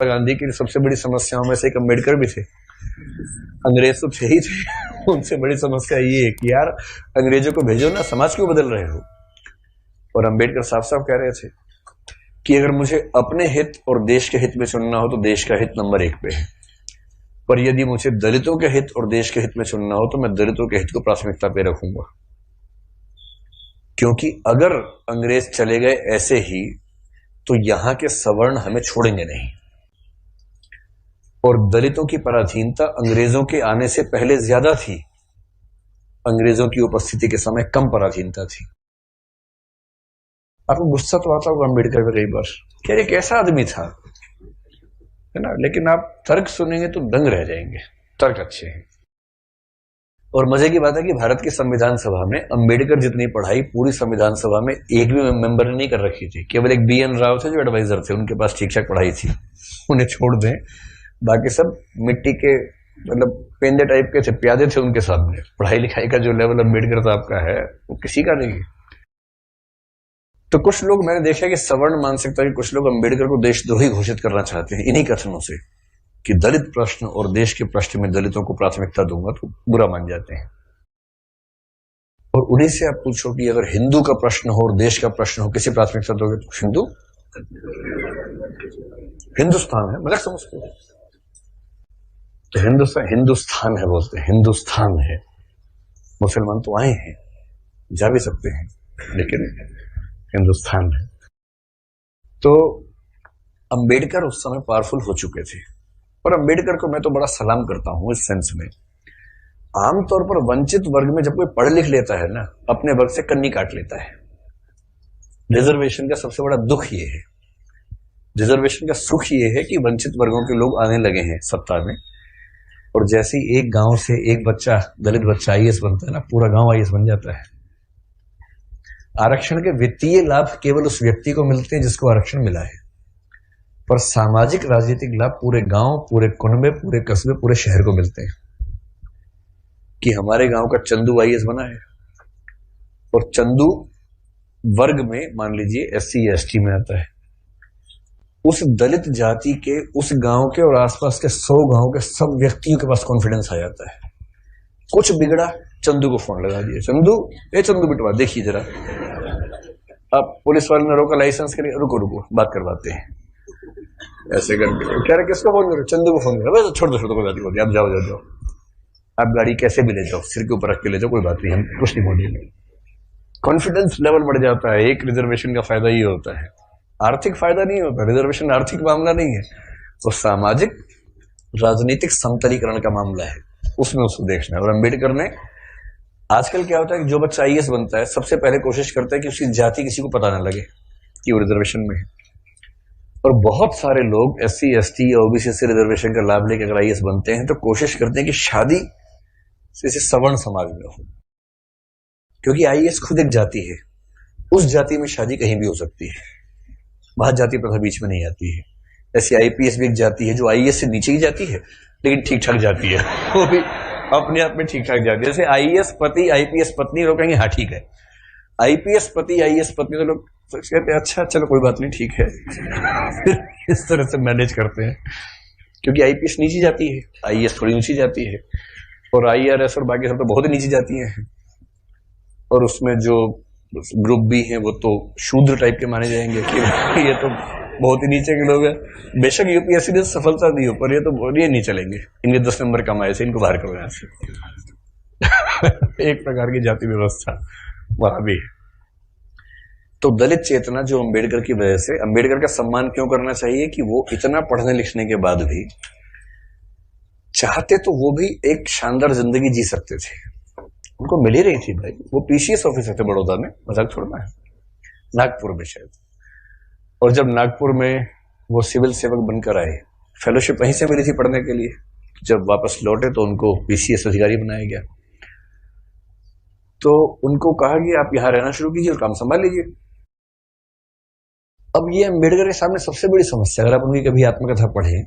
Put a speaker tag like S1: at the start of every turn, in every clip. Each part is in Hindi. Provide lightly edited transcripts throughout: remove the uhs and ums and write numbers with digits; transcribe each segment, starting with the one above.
S1: गांधी की सबसे बड़ी समस्याओं में से एक अम्बेडकर भी थे। अंग्रेज तो थे ही थे। उनसे बड़ी समस्या ये है कि यार अंग्रेजों को भेजो ना, समाज क्यों बदल रहे हो। और अम्बेडकर साफ साफ कह रहे थे कि अगर मुझे अपने हित और देश के हित में चुनना हो तो देश का हित नंबर 1 पे है, पर यदि मुझे दलितों के हित और देश के हित में चुनना हो तो मैं दलितों के हित को प्राथमिकता पे रखूंगा। क्योंकि अगर अंग्रेज चले गए ऐसे ही तो यहां के सवर्ण हमें छोड़ेंगे नहीं, और दलितों की पराधीनता अंग्रेजों के आने से पहले ज्यादा थी, अंग्रेजों की उपस्थिति के समय कम पराधीनता थी। आपको गुस्सा तो आता होगा अम्बेडकर पे कई बार, क्या एक ऐसा आदमी था, है ना, लेकिन आप तर्क सुनेंगे तो दंग रह जाएंगे। तर्क अच्छे हैं। और मजे की बात है कि भारत की संविधान सभा में अम्बेडकर जितनी पढ़ाई पूरी संविधान सभा में एक भी मेंबर ने नहीं कर रखी थी। केवल एक BN राव थे जो एडवाइजर थे, उनके पास ठीक ठाक पढ़ाई थी, उन्हें छोड़ दें, बाकी सब मिट्टी के मतलब पेंदे टाइप के थे, प्यादे थे उनके सामने। पढ़ाई लिखाई का जो लेवल अम्बेडकर साहब का है वो किसी का नहीं है। तो कुछ लोग मैंने देखा कि सवर्ण मानसिकता के कुछ लोग अम्बेडकर को देशद्रोही घोषित करना चाहते हैं इन्हीं कथनों से कि दलित प्रश्न और देश के प्रश्न में दलितों को प्राथमिकता दूंगा तो बुरा मान जाते हैं। और उन्हीं से आप पूछो कि अगर हिंदू का प्रश्न हो और देश का प्रश्न हो, किसी प्राथमिकता दोगे तो हिंदू, हिंदुस्तान है, मजाक समझते हो तो हिंदुस्तान है बोलते हैं, हिंदुस्तान है। मुसलमान तो आए हैं, जा भी सकते हैं, लेकिन हिंदुस्तान है। तो अंबेडकर उस समय पावरफुल हो चुके थे, और अंबेडकर को मैं तो बड़ा सलाम करता हूं इस सेंस में। आमतौर पर वंचित वर्ग में जब कोई पढ़ लिख लेता है ना, अपने वर्ग से कन्नी काट लेता है। रिजर्वेशन का सबसे बड़ा दुख ये है, रिजर्वेशन का सुख ये है कि वंचित वर्गों के लोग आने लगे हैं सत्ता में, और जैसे ही एक गांव से एक बच्चा, दलित बच्चा IAS बनता है ना, पूरा गांव IAS बन जाता है। आरक्षण के वित्तीय लाभ केवल उस व्यक्ति को मिलते हैं जिसको आरक्षण मिला है, पर सामाजिक राजनीतिक लाभ पूरे गांव, पूरे कुनबे, पूरे कस्बे, पूरे शहर को मिलते हैं। कि हमारे गांव का चंदू IAS बना है, और चंदू वर्ग में मान लीजिए SC ST में आता है, उस दलित जाति के उस गांव के और आसपास के 100 गांव के सब व्यक्तियों के पास कॉन्फिडेंस आ जाता है। कुछ बिगड़ा, चंदू को फोन लगा दिया, चंदू बिटवा देखिए जरा। अब पुलिस वाले ने रोका लाइसेंस के लिए, रुको बात करवाते हैं, ऐसे करके कह रहे किसको फोन करो, चंदू को फोन करो। छोड़ दो कोई बात नहीं, आप जाओ, आप गाड़ी कैसे भी ले जाओ, सिर के ऊपर रख के ले जाओ, कोई बात नहीं, हम कुछ नहीं बोलेंगे। कॉन्फिडेंस लेवल बढ़ जाता है। एक रिजर्वेशन का फायदा ये होता है, आर्थिक फायदा नहीं होता, रिजर्वेशन आर्थिक मामला नहीं है, वो सामाजिक राजनीतिक समतलीकरण का मामला है, उसमें उसको देखना है। और अम्बेडकर ने, आजकल क्या होता है कि जो बच्चा IAS बनता है सबसे पहले कोशिश करता है कि उसकी जाति किसी को पता ना लगे कि वो रिजर्वेशन में है। और बहुत सारे लोग SC ST या OBC से रिजर्वेशन का लाभ लेकर अगर IAS बनते हैं तो कोशिश करते हैं कि शादी से सवर्ण समाज में हो, क्योंकि IAS खुद एक जाति है, उस जाति में शादी कहीं भी हो सकती है, वहां जाति प्रथा बीच में नहीं आती है। ऐसी IPS भी एक जाति है जो IAS से नीचे की जाती है, लेकिन ठीक ठाक जाती है, वो भी अपने आप में ठीक ठाक जाती है। जैसे IAS पति IPS पत्नी, लोग कहेंगे हाँ ठीक है, IPS पति IAS पत्नी, तो लोग कहते हैं अच्छा चलो कोई बात नहीं ठीक है। इस तरह से मैनेज करते हैं, क्योंकि IPS नीची जाती है, IAS थोड़ी ऊंची जाती है, और IRS और बाकी सब तो बहुत ही नीची जाती हैं, और उसमें जो ग्रुप भी हैं वो तो शूद्र टाइप के माने जाएंगे कि ये तो बहुत ही नीचे के लोग हैं। बेशक UPSC ने सफलता दी हो, पर ये तो ये नहीं चलेंगे, इनके 10 नंबर कमाए से इनको बाहर करो यहाँ से। एक प्रकार की जाति व्यवस्था वहां भी है। तो दलित चेतना जो अम्बेडकर की वजह से, अम्बेडकर का सम्मान क्यों करना चाहिए कि वो इतना पढ़ने लिखने के बाद भी चाहते तो वो भी एक शानदार जिंदगी जी सकते थे, उनको मिल ही रही थी भाई। वो PCS ऑफिसर थे बड़ौदा में, मजाक छोड़ना है, नागपुर में शायद। और जब नागपुर में वो सिविल सेवक बनकर आए, फेलोशिप वहीं से मिली थी पढ़ने के लिए, जब वापस लौटे तो उनको PCS अधिकारी बनाया गया। तो उनको कहा कि आप यहां रहना शुरू कीजिए और काम संभाल लीजिए। अब ये अम्बेडकर के सामने सबसे बड़ी समस्या, अगर आप उनकी कभी आत्मकथा पढ़े,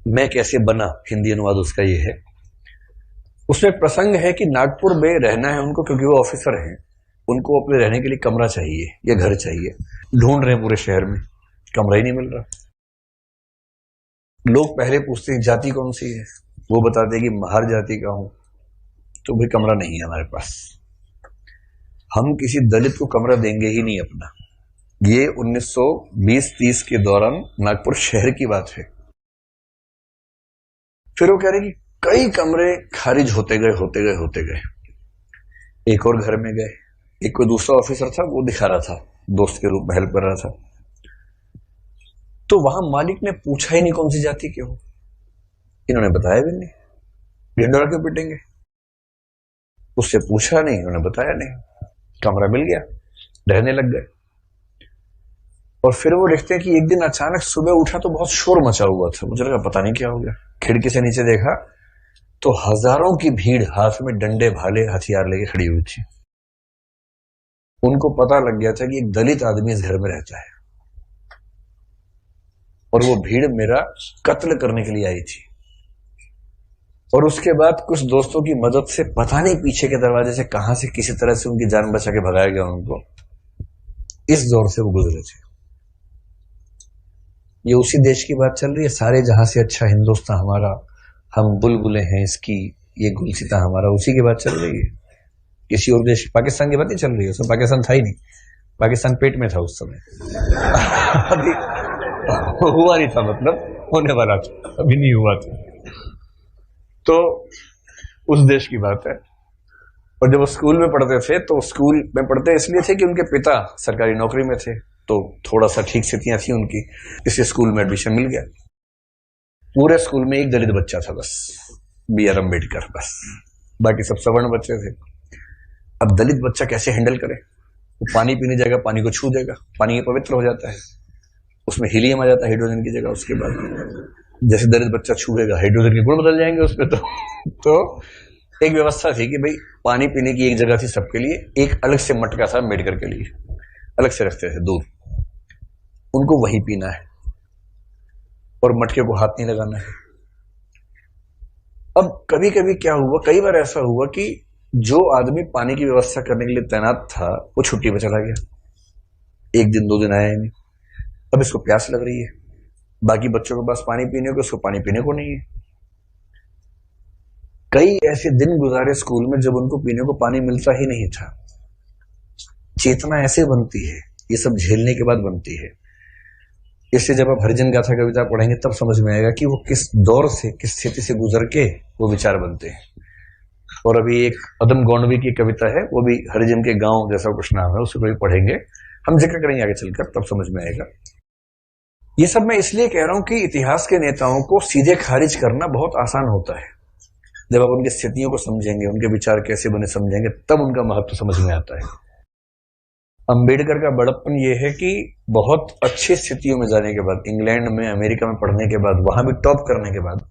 S1: मैं कैसे बना, हिंदी अनुवाद उसका ये है, उसमें प्रसंग है कि नागपुर में रहना है उनको, क्योंकि वो ऑफिसर हैं, उनको अपने रहने के लिए कमरा चाहिए या घर चाहिए। ढूंढ रहे हैं पूरे शहर में, कमरा ही नहीं मिल रहा। लोग पहले पूछते हैं जाति कौन सी है, वो बताते हैं कि महार जाति का हूं, तो भाई कमरा नहीं है हमारे पास, हम किसी दलित को कमरा देंगे ही नहीं अपना। ये 1920-30 के दौरान नागपुर शहर की बात है। फिर वो कह रहे कि कई कमरे खारिज होते गए। एक और घर में गए, एक कोई दूसरा ऑफिसर था, वो दिखा रहा था, दोस्त के रूप में हेल्प कर रहा था, तो वहां मालिक ने पूछा ही नहीं कौन सी जाति के हो, इन्होंने बताया भी नहीं, ढिंडोरा क्यों पिटेंगे, उससे पूछा नहीं, उन्होंने बताया नहीं, कमरा मिल गया, रहने लग गए। और फिर वो देखते हैं कि एक दिन अचानक सुबह उठा तो बहुत शोर मचा हुआ था, मुझे लगा पता नहीं क्या हो गया, खिड़की से नीचे देखा तो हजारों की भीड़ हाथ में डंडे भाले हथियार लेके खड़ी हुई थी। उनको पता लग गया था कि एक दलित आदमी इस घर में रहता है और वो भीड़ मेरा कत्ल करने के लिए आई थी। और उसके बाद कुछ दोस्तों की मदद से पता नहीं पीछे के दरवाजे से कहां से किसी तरह से उनकी जान बचा के भगाया गया उनको। इस दौर से वो गुजरे थे। ये उसी देश की बात चल रही है, सारे जहां से अच्छा हिंदुस्तान हमारा, हम बुलबुलें हैं इसकी, ये गुलसिता हमारा, उसी की बात चल रही है। किसी और देश, पाकिस्तान की बात नहीं चल रही है, उसमें पाकिस्तान था ही नहीं, पाकिस्तान पेट में था उस समय अभी हुआ नहीं था, मतलब होने वाला था, अभी नहीं हुआ था। तो उस देश की बात है। और जब वो स्कूल में पढ़ते थे तो स्कूल में पढ़ते इसलिए थे कि उनके पिता सरकारी नौकरी में थे, तो थोड़ा सा ठीक स्थितियां थी उनकी, इसलिए स्कूल में एडमिशन मिल गया। पूरे स्कूल में एक दलित बच्चा था बस, B.R. अम्बेडकर, बस, बाकी सब सवर्ण बच्चे थे। अब दलित बच्चा कैसे हैंडल करे, वो पानी पीने जाएगा, पानी को छू देगा, पानी पवित्र हो जाता है, उसमें हीलियम आ जाता है हाइड्रोजन की जगह। उसके बाद जैसे दलित बच्चा छूएगा हाइड्रोजन के गुण बदल जाएंगे उसमें। तो एक व्यवस्था थी कि भाई पानी पीने की एक जगह थी सबके लिए, एक अलग से मटका था अम्बेडकर के लिए, अलग से रखते थे दूर, उनको वही पीना है और मटके को हाथ नहीं लगाना है। अब कभी कभी क्या हुआ, कई बार ऐसा हुआ कि जो आदमी पानी की व्यवस्था करने के लिए तैनात था वो छुट्टी पर चला गया, एक दिन 2 दिन आया ही नहीं। अब इसको प्यास लग रही है, बाकी बच्चों के पास पानी पीने को, उसको पानी पीने को नहीं है। कई ऐसे दिन गुजारे स्कूल में जब उनको पीने को पानी मिलता ही नहीं था। चेतना ऐसे बनती है, ये सब झेलने के बाद बनती है। इससे जब आप हरिजन गाथा कविता पढ़ेंगे तब समझ में आएगा कि वो किस दौर से, किस स्थिति से गुजर के वो विचार बनते हैं। और अभी एक अदम गौंडवी की कविता है, वो भी हरिजन के गांव जैसा कुछ नाम है, उसको भी पढ़ेंगे, हम जिक्र करेंगे आगे चलकर, तब समझ में आएगा। ये सब मैं इसलिए कह रहा हूं कि इतिहास के नेताओं को सीधे खारिज करना बहुत आसान होता है। जब आप उनकी स्थितियों को समझेंगे, उनके विचार कैसे बने समझेंगे, तब उनका महत्व समझ में आता है। अंबेडकर का बड़प्पन यह है कि बहुत अच्छी स्थितियों में जाने के बाद, इंग्लैंड में, अमेरिका में पढ़ने के बाद, वहां भी टॉप करने के बाद,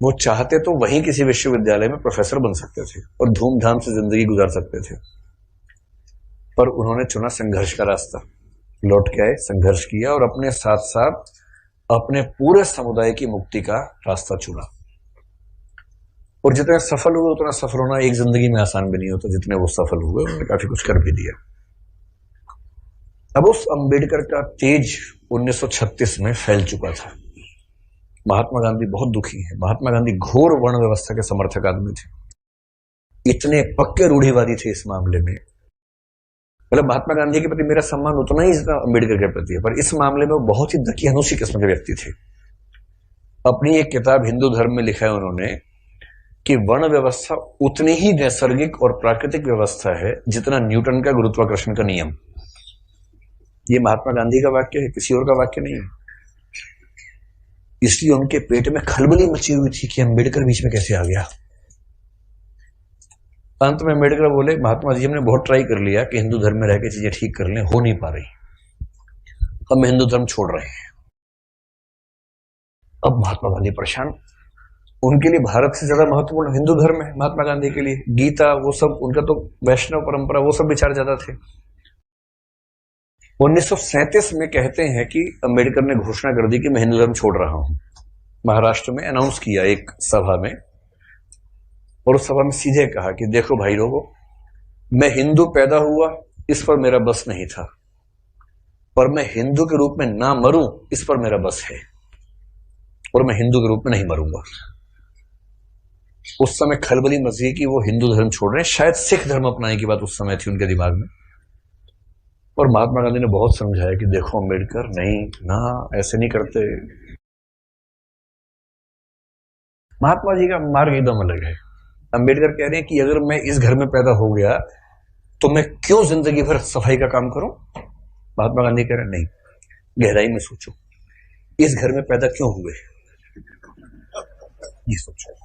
S1: वो चाहते तो वहीं किसी विश्वविद्यालय में प्रोफेसर बन सकते थे और धूमधाम से जिंदगी गुजार सकते थे, पर उन्होंने चुना संघर्ष का रास्ता। लौट के आए, संघर्ष किया और अपने साथ साथ अपने पूरे समुदाय की मुक्ति का रास्ता चुना। और जितने सफल हुए उतना सफल होना एक जिंदगी में आसान भी नहीं होता, जितने वो सफल हुए उन्होंने काफी कुछ कर भी दिया। अब उस अंबेडकर का तेज 1936 में फैल चुका था। महात्मा गांधी बहुत दुखी है। महात्मा गांधी घोर वर्ण व्यवस्था के समर्थक आदमी थे, इतने पक्के रूढ़िवादी थे इस मामले में। मतलब महात्मा गांधी के प्रति मेरा सम्मान उतना ही जितना अंबेडकर के प्रति है, पर इस मामले में वो बहुत ही दकियानूसी किस्म के व्यक्ति थे। अपनी एक किताब हिंदू धर्म में लिखा है उन्होंने कि वर्ण व्यवस्था उतनी ही नैसर्गिक और प्राकृतिक व्यवस्था है जितना न्यूटन का गुरुत्वाकर्षण का नियम। ये महात्मा गांधी का वाक्य है, किसी और का वाक्य नहीं है। इसलिए उनके पेट में खलबली मची हुई थी कि अंबेडकर बीच में कैसे आ गया। अंत में अम्बेडकर बोले, महात्मा जी हमने बहुत ट्राई कर लिया कि हिंदू धर्म में रह के चीजें ठीक कर लें, हो नहीं पा रही, हम हिंदू धर्म छोड़ रहे हैं। अब महात्मा गांधी परेशान, उनके लिए भारत से ज्यादा महत्वपूर्ण हिंदू धर्म है महात्मा गांधी के लिए, गीता वो सब, उनका तो वैष्णव परंपरा वो सब विचार ज्यादा थे। 1937 में कहते हैं कि अम्बेडकर ने घोषणा कर दी कि मैं हिंदू धर्म छोड़ रहा हूं। महाराष्ट्र में अनाउंस किया एक सभा में, और उस सभा में सीधे कहा कि देखो भाई लोगों, मैं हिंदू पैदा हुआ इस पर मेरा बस नहीं था, पर मैं हिंदू के रूप में ना मरूं इस पर मेरा बस है। और मैं हिंदू के रूप में नहीं मरूंगा। उस समय खलबली मची कि वो हिंदू धर्म छोड़ रहे हैं, शायद सिख धर्म अपनाने की बात उस समय थी उनके दिमाग में। और महात्मा गांधी ने बहुत समझाया कि देखो अम्बेडकर, नहीं ना, ऐसे नहीं करते। महात्मा जी का मार्ग एकदम अलग है। अम्बेडकर कह रहे हैं कि अगर मैं इस घर में पैदा हो गया तो मैं क्यों जिंदगी भर सफाई का काम करूं। महात्मा गांधी कह रहे हैं नहीं, गहराई में सोचो, इस घर में पैदा क्यों हुए, ये सोचो।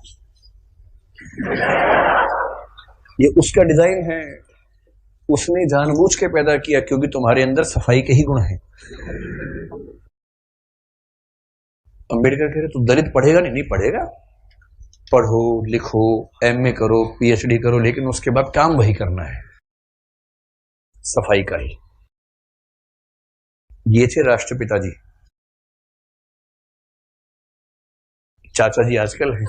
S1: ये उसका डिजाइन है, उसने जानबूझ के पैदा किया क्योंकि तुम्हारे अंदर सफाई के ही गुण हैं। अम्बेडकर कह रहे तू दलित पढ़ेगा नहीं, नहीं पढ़ेगा, पढ़ो लिखो, एमए करो, पीएचडी करो, लेकिन उसके बाद काम वही करना है, सफाई का ही। ये थे राष्ट्रपिता जी। चाचा जी आजकल हैं।